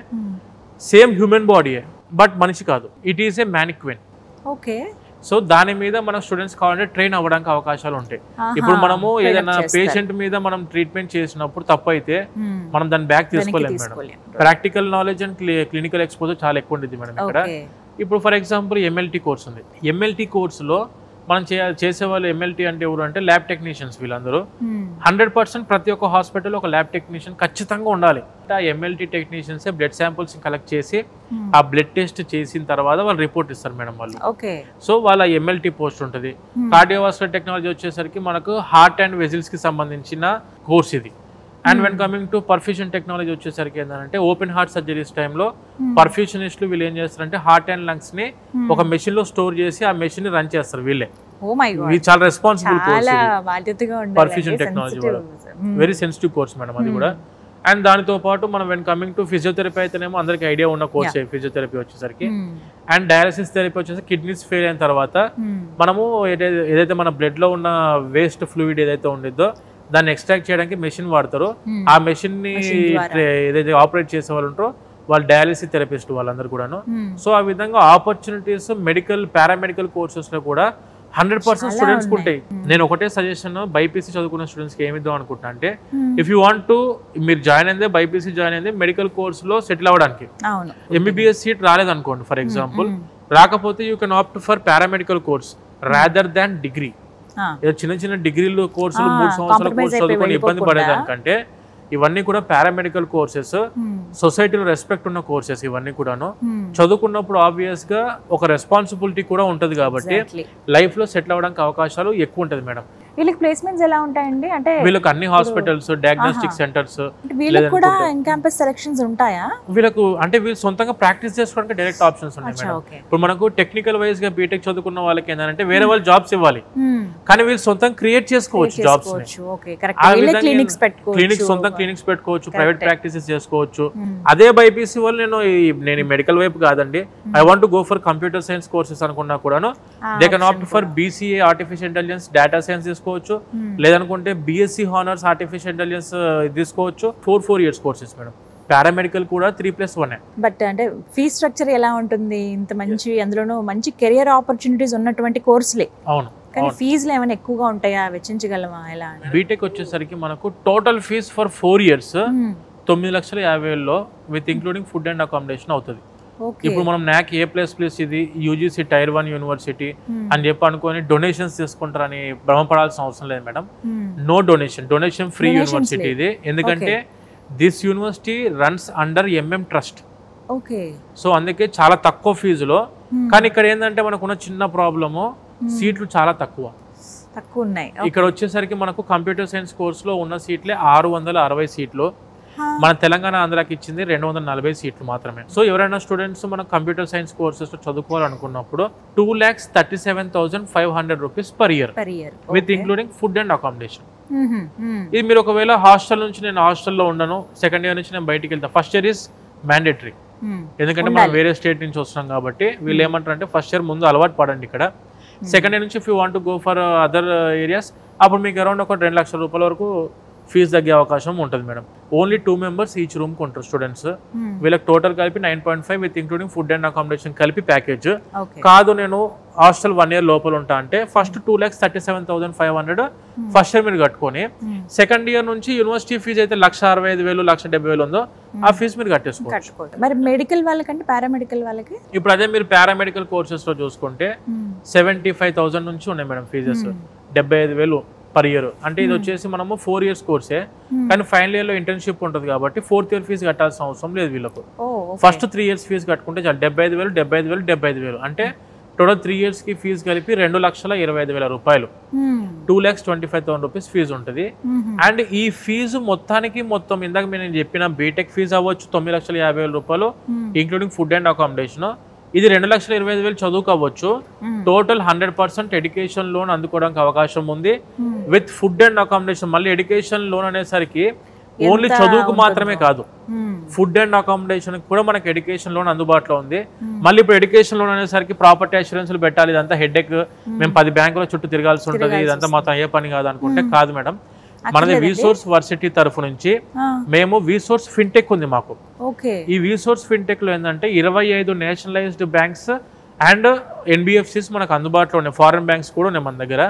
సేమ్ హ్యూమన్ బాడీ బట్ మనిషి కాదు, it is a mannequin. So దాని మీద మన స్టూడెంట్స్ కావాలంటే ట్రైన్ అవ్వడానికి అవకాశాలు ఉంటాయి. ఇప్పుడు మనము ఏదైనా పేషెంట్ మీద మనం ట్రీట్మెంట్ చేసినప్పుడు తప్పు అయితే మనం దాన్ని బ్యాక్ తీసుకోలేము madam. Practical knowledge and clinical exposure చాలా ఎక్కువ ఉంటుంది మేడం ఇక్కడ. ఇప్పుడు ఫర్ ఎగ్జాంపుల్ MLT కోర్స్ ఉంది. MLT కోర్సులో మనం చేసేవాళ్ళు MLT అంటే ఎవరు అంటే ల్యాబ్ టెక్నీషియన్స్. వీళ్ళందరూ 100% ప్రతి ఒక్క హాస్పిటల్ ఒక ల్యాబ్ టెక్నీషియన్ ఖచ్చితంగా ఉండాలి. ఆ MLT technicians blood samples collect చేసి ఆ బ్లడ్ టెస్ట్ చేసిన తర్వాత వాళ్ళు రిపోర్ట్ ఇస్తారు మేడం వాళ్ళు. సో వాళ్ళ MLT పోస్ట్ ఉంటుంది. కార్డియోవాస్కులర్ టెక్నాలజీ వచ్చేసరికి మనకు హార్ట్ అండ్ వెజిల్స్ కి సంబంధించిన కోర్స్ ఇది. And when coming to perfusion technology వచ్చేసరికి ఏంటంటే ఓపెన్ హార్ట్ సర్జరీస్ టైంలో పర్ఫ్యూషనిస్టులు వీళ్ళు ఏం చేస్తారంటే హార్ట్ అండ్ లంగ్స్ ని ఒక మెషిన్ లో స్టోర్ చేసి ఆ మెషిన్ ని రన్ చేస్తారు వీళ్ళే. ఇది చాలా రెస్పాన్సిబుల్ కోర్స్ పర్ఫ్యూజన్ టెక్నాలజీ కూడా వెరీ సెన్సిటివ్ కోర్స్ మేడం అది కూడా. అండ్ దానితో పాటు మనం వెన్ కమింగ్ టు ఫిజియోథెరపీ అయితేనేమో అందరికి ఐడియా ఉన్న కోర్స్ ఫిజియోథెరపీ వచ్చేసరికి. అండ్ డయాలసిస్ థెరపీ వచ్చేసరికి కిడ్నీస్ ఫెయిల్ అయిన తర్వాత మనము ఏదైతే మన బ్లడ్ లో ఉన్న వేస్ట్ ఫ్లూయిడ్ ఏదైతే ఉండిద్దో దాన్ని ఎక్స్ట్రాక్ట్ చేయడానికి మెషిన్ వాడతారు. ఆ మెషిన్ ని ఏదైతే ఆపరేట్ చేసే వాళ్ళు ఉంటారో వాళ్ళు డయాలసిస్ థెరపిస్ట్ వాళ్ళందరూ కూడాను. సో ఆ విధంగా ఆపర్చునిటీస్ మెడికల్ పారామెడికల్ కోర్సెస్ లో కూడా 100% స్టూడెంట్స్ ఉంటాయి. నేను ఒకటే సజెషన్ బైపీసీ చదువుకున్న స్టూడెంట్స్ కి ఏమిద్దాం అనుకుంటున్నా అంటే ఇఫ్ యూ వాంట్ టు మీరు జాయిన్ అయిందే బైపీసీ జాయిన్ అయిందే మెడికల్ కోర్స్ లో సెటిల్ అవ్వడానికి MBBS సీట్ రాలేదనుకోండి ఫర్ ఎగ్జాంపుల్, రాకపోతే you can opt for paramedical course rather than degree. చిన్న డిగ్రీలు కోర్సులు 3 సంవత్సరాల కోర్సు చదువుకొని ఇబ్బంది పడేదానికంటే ఇవన్నీ కూడా పారామెడికల్ కోర్సెస్, సొసైటీలో రెస్పెక్ట్ ఉన్న కోర్సెస్ ఇవన్నీ కూడాను. చదువుకున్నప్పుడు ఆబ్వియస్ గా ఒక రెస్పాన్సిబిలిటీ కూడా ఉంటది కాబట్టి లైఫ్ లో సెటిల్ అవ్వడానికి అవకాశాలు ఎక్కువ ఉంటది మేడం. వీళ్ళకి ప్లేస్మెంట్స్ ఎలా ఉంటాయండి? అంటే వీళ్ళకి అన్ని హాస్పిటల్స్, డయాగ్నోస్టిక్ సెంటర్స్, వీళ్ళకి కూడా ఇన్ క్యాంపస్ సెలక్షన్స్ ఉంటాయా? వీళ్ళకు అంటే వీళ్ళు సొంతంగా ప్రాక్టీస్ చేసుకోవడానికి డైరెక్ట్ ఆప్షన్స్ ఉన్నాయి మేడం. ఇప్పుడు మనకు టెక్నికల్ వైజ్ గా బీటెక్ చదువుకున్న వాళ్ళకి ఏంటంటే వేరే వాళ్ళు జాబ్స్ ఇవ్వాలి, కానీ వీళ్ళు సొంతంగా క్రియేట్ చేసుకోవచ్చు జాబ్స్. క్లినిక్స్, సొంత క్లినిక్స్ పెట్టుకోవచ్చు, ప్రైవేట్ ప్రాక్టీసెస్ చేసుకోవచ్చు. అదే బైపీసీ వాళ్ళు నేను మెడికల్ వైపు కాదండి, I want go for computer science courses అనుకున్నా కూడాను they can opt for BCA artificial intelligence, data science తీసుకోవచ్చు, లేదనుకుంటే బిఎస్సి హానర్స్ ఆర్టిఫిషియల్ ఇంటెలిజెన్స్ తీసుకోవచ్చు. 4 years కోర్సెస్ మేడం. పారామెడికల్ కూడా 3+1. బట్ అంటే ఫీ స్ట్రక్చర్ ఎలా ఉంటుంది? ఇంత మంచి, అందులోనూ మంచి కెరియర్ ఆపర్చునిటీస్ ఉన్నటువంటి కోర్సులే. అవును, కానీ ఫీజులు ఏమైనా ఎక్కువగా ఉంటాయా? వెచ్చించగలమా? ఎలా? బీటెక్ వచ్చేసరికి మనకు total fees for 4 years 9,50,000 with including food and accommodation అవుతుంది. ఇప్పుడు మనం NAC A++ ఇది యూజీసీ Tier 1 యూనివర్సిటీ అని చెప్పి అనుకొని డొనేషన్స్ తీసుకుంటారని భ్రమపడాల్సిన అవసరం లేదు మేడం. నో డొనేషన్ ఫ్రీ యూనివర్సిటీ ఇది. ఎందుకంటే this university runs under MM trust. So అందుకే చాలా తక్కువ ఫీజులో. కానీ ఇక్కడ ఏంటంటే మనకున్న చిన్న ప్రాబ్లము, సీట్లు చాలా తక్కువ ఉన్నాయి. ఇక్కడ వచ్చేసరికి మనకు కంప్యూటర్ సైన్స్ కోర్సులో ఉన్న సీట్లే 660 సీట్లు. మన తెలంగాణ ఆంధ్రాకి ఇచ్చింది 240 సీట్లు మాత్రమే. సో ఎవరైనా స్టూడెంట్స్ మన కంప్యూటర్ సైన్స్ కోర్సెస్ చదువుకోవాలనుకున్నప్పుడు 2,37,500 rupees per year with including food and accommodation. ఇది మీరు ఒకవేళ హాస్టల్ నుంచి, నేను హాస్టల్లో ఉండను, సెకండ్ ఇయర్ నుంచి నేను బయటికి వెళ్తాను, ఫస్ట్ ఇయర్ ఇస్ మ్యాండేటరీ. ఎందుకంటే మనం వేరే స్టేట్ నుంచి వస్తున్నాం కాబట్టి వీళ్ళు ఏమంటారు అంటే ఫస్ట్ ఇయర్ ముందు అలవాటు పడండి ఇక్కడ, సెకండ్ ఇయర్ నుంచి if you want go for other areas అప్పుడు మీకు అరౌండ్ ఒక 2 లక్షల రూపాయల వరకు ఫీజు తగ్గే అవకాశం ఉంటుంది madam. Only 2 members each room కొంటారు స్టూడెంట్స్. వీళ్ళకి టోటల్ కలిపి 9.5 with including food and accommodation కలిపి ప్యాకేజ్. కాదు నేను హాస్టల్ 1 year లోపల ఉంటా అంటే ఫస్ట్ 2,37,500 ఫస్ట్ ఇయర్ మీరు కట్టుకొని, సెకండ్ ఇయర్ నుంచి యూనివర్సిటీ ఫీజు అయితే 1,65,000 1,70,000 ఉందో ఆ ఫీజు మీరు కట్టేసుకోవచ్చు. మరి మెడికల్ వాళ్ళకంటే పారామెడికల్ వాళ్ళకి ఇప్పుడు అదే మీరు పారామెడికల్ కోర్సెస్ లో చూసుకుంటే 75,000 నుంచి ఉన్నాయి మేడం ఫీజెస్, 75,000 పర్ ఇయర్. అంటే ఇది వచ్చేసి మనము 4 years కోర్సే, కానీ ఫైనల్ ఇయర్ లో ఇంటర్న్షిప్ ఉంటుంది కాబట్టి 4th year ఫీజు కట్టాల్సిన అవసరం లేదు వీళ్ళకు. ఫస్ట్ 3 years ఫీజు కట్టుకుంటే చాలు, 75,000 అంటే టోటల్ 3 years కి ఫీజు కలిపి 2,25,000 రూపాయలు, 2,25,000 రూపీస్ ఫీజు ఉంటుంది. అండ్ ఈ ఫీజు మొత్తం ఇందాక నేను చెప్పిన బీటెక్ ఫీజు అవ్వచ్చు 9,50,000 రూపాయలు ఇంక్లూడింగ్ ఫుడ్ అండ్ అకామిడేషన్, ఇది 2,25,000 చదువుకు అవ్వచ్చు. టోటల్ 100% ఎడ్యుకేషన్ లోన్ అందుకోవడానికి అవకాశం ఉంది విత్ ఫుడ్ అండ్ అకామిడేషన్. మళ్ళీ ఎడ్యుకేషన్ లోన్ అనేసరికి ఓన్లీ చదువుకు మాత్రమే కాదు, ఫుడ్ అండ్ అకామిడేషన్ కూడా మనకి ఎడ్యుకేషన్ లోన్ అందుబాటులో ఉంది. మళ్ళీ ఇప్పుడు ఎడ్యుకేషన్ లోన్ అనేసరికి ప్రాపర్టీ అష్యూరెన్స్లు పెట్టాలి, ఇదంతా హెడ్ఏక్, మేము 10 బ్యాంకుల చుట్టూ తిరగాల్సి ఉంటుంది, ఇదంతా మాత్రం అయ్యే పని కాదు అనుకుంటే కాదు మేడం. మనది విసోర్స్ వర్సిటీ తరఫు నుంచి మేము విసోర్స్ ఫిన్టెక్ ఉంది మాకు. ఈ విసోర్స్ ఫిన్టెక్ లో ఏంటంటే 25 నేషనలైజ్డ్ బ్యాంక్స్ అండ్ NBFCs మనకు అందుబాటులో ఉన్నాయి, ఫారెన్ బ్యాంక్స్ కూడా ఉన్నాయి మన దగ్గర.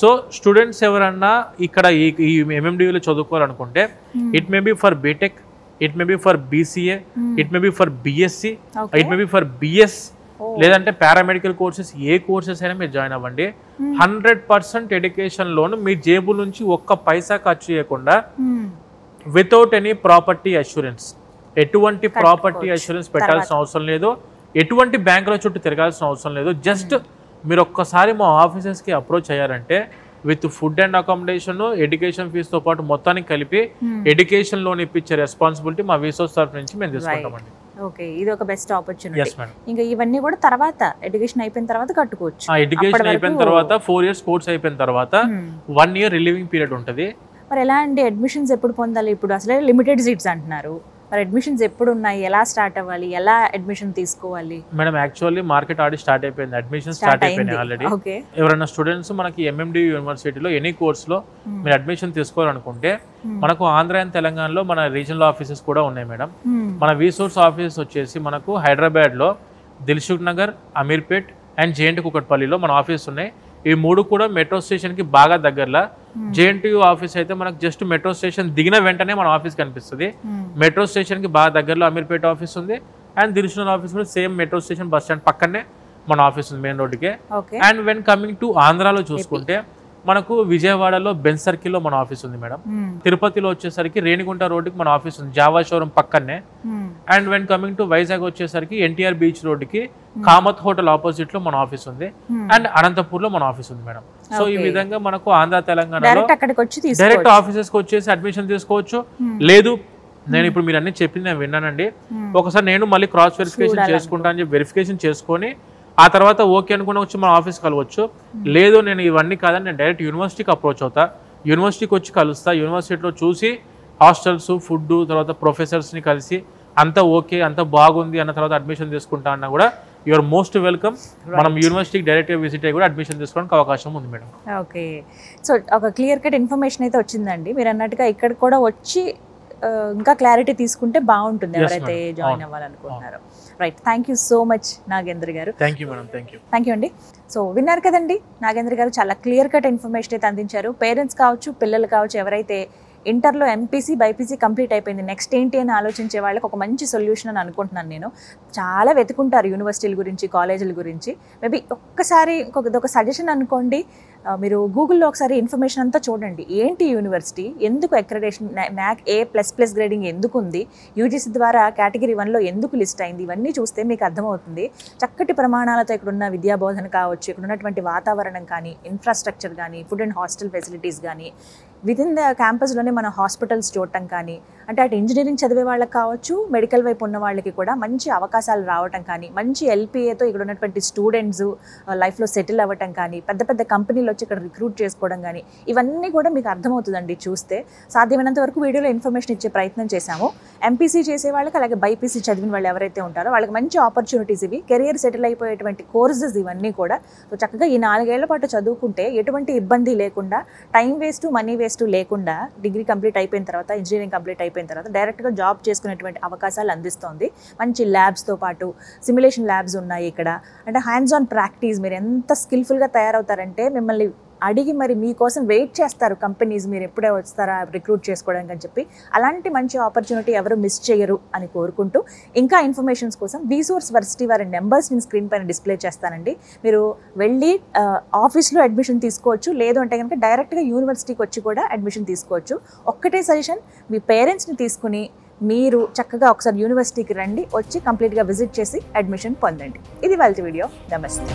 సో స్టూడెంట్స్ ఎవరన్నా ఇక్కడ ఈ MMDUలో చదువుకోవాలనుకుంటే it may be for BTech, it may be for BCA, it may be for BSc, it may be for BS, లేదంటే పారామెడికల్ కోర్సెస్ ఏ కోర్సెస్ అయినా మీరు జాయిన్ అవ్వండి. 100% ఎడ్యుకేషన్ లోన్ మీ జేబు నుంచి ఒక్క పైసా ఖర్చు చేయకుండా వితౌట్ ఎనీ ప్రాపర్టీ అష్యూరెన్స్. ఎటువంటి ప్రాపర్టీ అష్యూరెన్స్ పెట్టాల్సిన అవసరం లేదు, ఎటువంటి బ్యాంకుల చుట్టూ తిరగాల్సిన అవసరం లేదు. జస్ట్ మీరు ఒక్కసారి మా ఆఫీసెస్కి అప్రోచ్ అయ్యారంటే with food and accommodation, education ఫీజుతో పాటు మొత్తానికి కలిపి ఎడ్యుకేషన్ లోన్ ఇప్పించే రెస్పాన్సిబిలిటీ మా విసోర్స్ తరఫు నుంచి మేము తీసుకుంటామండి. ఓకే, ఇది ఒక బెస్ట్ ఆపర్చునిటీ. ఇంకా ఇవన్నీ కూడా తర్వాత ఎడ్యుకేషన్ అయిపోయిన తర్వాత కట్టుకోవచ్చు. ఎడ్యుకేషన్ అయిపోయిన తర్వాత 4 years కోర్స్ అయిపోయిన తర్వాత 1 year రిలీవింగ్ పీరియడ్ ఉంటుంది. మరి ఎలా అండి అడ్మిషన్స్ ఎప్పుడు పొందాలి? ఇప్పుడు అసలే లిమిటెడ్ సీట్స్ అంటున్నారు, మరి అడ్మిషన్స్ ఎప్పుడు ఉన్నాయి, ఎలా స్టార్ట్ అవ్వాలి, ఎలా అడ్మిషన్ తీసుకోవాలి? Madam actually market already start అయిపోయింది, అడ్మిషన్ స్టార్ట్ అయిపోయినాయి ఆల్రెడీ. ఎవరైనా స్టూడెంట్స్ మనకి MMDU యూనివర్సిటీలో ఎనీ కోర్స్లో మీరు అడ్మిషన్ తీసుకోవాలనుకుంటే మనకు ఆంధ్ర అండ్ తెలంగాణలో మన రీజనల్ ఆఫీసెస్ కూడా ఉన్నాయి మేడం. మన విసోర్స్ ఆఫీసెస్ వచ్చేసి మనకు హైదరాబాద్లో దిల్సుఖ్ నగర్, అమీర్పేట్ అండ్ JNT కుకట్పల్లిలో మన ఆఫీస్ ఉన్నాయి. ఈ 3 కూడా మెట్రో స్టేషన్ కి బాగా దగ్గరలో. JNTU ఆఫీస్ అయితే మనకు జస్ట్ మెట్రో స్టేషన్ దిగిన వెంటనే మన ఆఫీస్ కనిపిస్తుంది. మెట్రో స్టేషన్ కి బాగా దగ్గరలో అమీర్పేట ఆఫీస్ ఉంది అండ్ దిల్సుఖ్ ఆఫీస్ కూడా same metro station bus stand పక్కనే మన ఆఫీస్ ఉంది మెయిన్ రోడ్డుకే. అండ్ వెన్ కమింగ్ టు ఆంధ్రాలో చూసుకుంటే మనకు విజయవాడలో బెన్ సర్కిల్లో మన ఆఫీస్ ఉంది మేడం. తిరుపతిలో వచ్చేసరికి రేణిగుంట రోడ్డుకి మన ఆఫీస్ ఉంది, జావా షోరూమ్ పక్కనే. And when coming to Vizag వచ్చేసరికి ఎన్టీఆర్ బీచ్ రోడ్డుకి కామత్ హోటల్ ఆపోజిట్ లో మన ఆఫీస్ ఉంది. అండ్ అనంతపూర్ లో మన ఆఫీస్ ఉంది మేడం. సో ఈ విధంగా మనకు ఆంధ్ర తెలంగాణలో డైరెక్ట్ ఆఫీసెస్ కి వచ్చేసి అడ్మిషన్ తీసుకోవచ్చు. లేదు నేను ఇప్పుడు మీరు అన్ని చెప్పింది నేను విన్నానండి, ఒకసారి నేను మళ్ళీ క్రాస్ వెరిఫికేషన్ చేసుకుంటా అని చెప్పి వెరిఫికేషన్ చేసుకొని ఆ తర్వాత ఓకే అనుకుని వచ్చి మన ఆఫీస్ కలవచ్చు. లేదు నేను ఇవన్నీ కాదని నేను డైరెక్ట్ యూనివర్సిటీకి అప్రోచ్ అవుతా, యూనివర్సిటీకి వచ్చి కలుస్తా, యూనివర్సిటీలో చూసి హాస్టల్స్ ఫుడ్ తర్వాత ప్రొఫెసర్స్ని కలిసి అంతా ఓకే అంతా బాగుంది అన్న తర్వాత అడ్మిషన్ తీసుకుంటా అన్నా కూడా యూఆర్ మోస్ట్ వెల్కమ్. మనం యూనివర్సిటీకి డైరెక్ట్గా విజిట్ అయ్యి కూడా అడ్మిషన్ తీసుకోవడానికి అవకాశం ఉంది మేడం. ఓకే, సో ఒక క్లియర్ కట్ ఇన్ఫర్మేషన్ అయితే వచ్చిందండి. మీరు అన్నట్టుగా ఇక్కడ కూడా వచ్చి ఇంకా క్లారిటీ తీసుకుంటే బాగుంటుంది ఎవరైతే జాయిన్ అవ్వాలనుకుంటున్నారో. Right, thank you so much Nagendra గారు. Thank you madam. Thank you అండి. సో విన్నారు కదండి, నాగేంద్ర గారు చాలా క్లియర్ కట్ ఇన్ఫర్మేషన్ అయితే అందించారు. పేరెంట్స్ కావచ్చు, పిల్లలు కావచ్చు, ఎవరైతే ఇంటర్లో ఎంపీసీ బైపీసీ కంప్లీట్ అయిపోయింది, నెక్స్ట్ ఏంటి అని ఆలోచించే వాళ్ళకి ఒక మంచి సొల్యూషన్ అని అనుకుంటున్నాను నేను. చాలా వెతుకుంటారు యూనివర్సిటీల గురించి, కాలేజీల గురించి. మేబీ ఒక్కసారి ఒక సజెషన్ అనుకోండి, మీరు గూగుల్లో ఒకసారి ఇన్ఫర్మేషన్ అంతా చూడండి. ఏంటి యూనివర్సిటీ, ఎందుకు అక్రెడిటేషన్, NAAC A++ గ్రేడింగ్ ఎందుకు ఉంది, యూజీసీ ద్వారా కేటగిరీ 1లో ఎందుకు లిస్ట్ అయింది, ఇవన్నీ చూస్తే మీకు అర్థమవుతుంది. చక్కటి ప్రమాణాలతో ఇక్కడున్న విద్యాబోధన కావచ్చు, ఇక్కడ ఉన్నటువంటి వాతావరణం కానీ, ఇన్ఫ్రాస్ట్రక్చర్ కానీ, ఫుడ్ అండ్ హాస్టల్ ఫెసిలిటీస్ కానీ, వితిన్ ద క్యాంపస్లోనే మన హాస్పిటల్స్ చూడటం కానీ, అంటే అటు ఇంజనీరింగ్ చదివే వాళ్ళకి కావచ్చు, మెడికల్ వైపు ఉన్న వాళ్ళకి కూడా మంచి అవకాశాలు రావటం కానీ, మంచి LPAతో ఇక్కడ ఉన్నటువంటి స్టూడెంట్స్ లైఫ్లో సెటిల్ అవ్వటం కానీ, పెద్ద పెద్ద కంపెనీలు వచ్చి ఇక్కడ రిక్రూట్ చేసుకోవడం కానీ, ఇవన్నీ కూడా మీకు అర్థమవుతుందండి చూస్తే. సాధ్యమైనంత వరకు వీడియోలో ఇన్ఫర్మేషన్ ఇచ్చే ప్రయత్నం చేశాము. ఎంపీసీ చేసే వాళ్ళకి, అలాగే బైపీసీ చదివిన వాళ్ళు ఎవరైతే ఉంటారో వాళ్ళకి మంచి ఆపర్చునిటీస్ ఇవి, కెరియర్ సెటిల్ అయిపోయేటువంటి కోర్సెస్ ఇవన్నీ కూడా. సో చక్కగా ఈ 4 ఏళ్ల పాటు చదువుకుంటే ఎటువంటి ఇబ్బంది లేకుండా, టైం వేస్ట్ మనీ వేస్ట్ లేకుండా, డిగ్రీ కంప్లీట్ అయిపోయిన తర్వాత, ఇంజనీరింగ్ కంప్లీట్ అయిపోయిన తర్వాత డైరెక్ట్గా జాబ్ చేసుకునేటువంటి అవకాశాలు అందిస్తోంది. మంచి ల్యాబ్స్తో పాటు సిమ్యులేషన్ ల్యాబ్స్ ఉన్నాయి ఇక్కడ. అంటే హ్యాండ్స్ ఆన్ ప్రాక్టీస్, మీరు ఎంత స్కిల్ఫుల్గా తయారవుతారంటే మిమ్మల్ని అడిగి మరి మీకోసం వెయిట్ చేస్తారు కంపెనీస్, మీరు ఎప్పుడే వస్తారా రిక్రూట్ చేసుకోవడానికి అని చెప్పి. అలాంటి మంచి ఆపర్చునిటీ ఎవరు మిస్ చేయరు అని కోరుకుంటూ, ఇంకా ఇన్ఫర్మేషన్స్ కోసం V-Source వర్సిటీ వారి నెంబర్స్ నేను స్క్రీన్ పైన డిస్ప్లే చేస్తానండి. మీరు వెళ్ళి ఆఫీస్లో అడ్మిషన్ తీసుకోవచ్చు, లేదు అంటే కనుక డైరెక్ట్గా యూనివర్సిటీకి వచ్చి కూడా అడ్మిషన్ తీసుకోవచ్చు. ఒక్కటే సజెషన్, మీ పేరెంట్స్ని తీసుకుని మీరు చక్కగా ఒకసారి యూనివర్సిటీకి రండి, వచ్చి కంప్లీట్గా విజిట్ చేసి అడ్మిషన్ పొందండి. ఇది వాళ్ళ వీడియో. నమస్తే.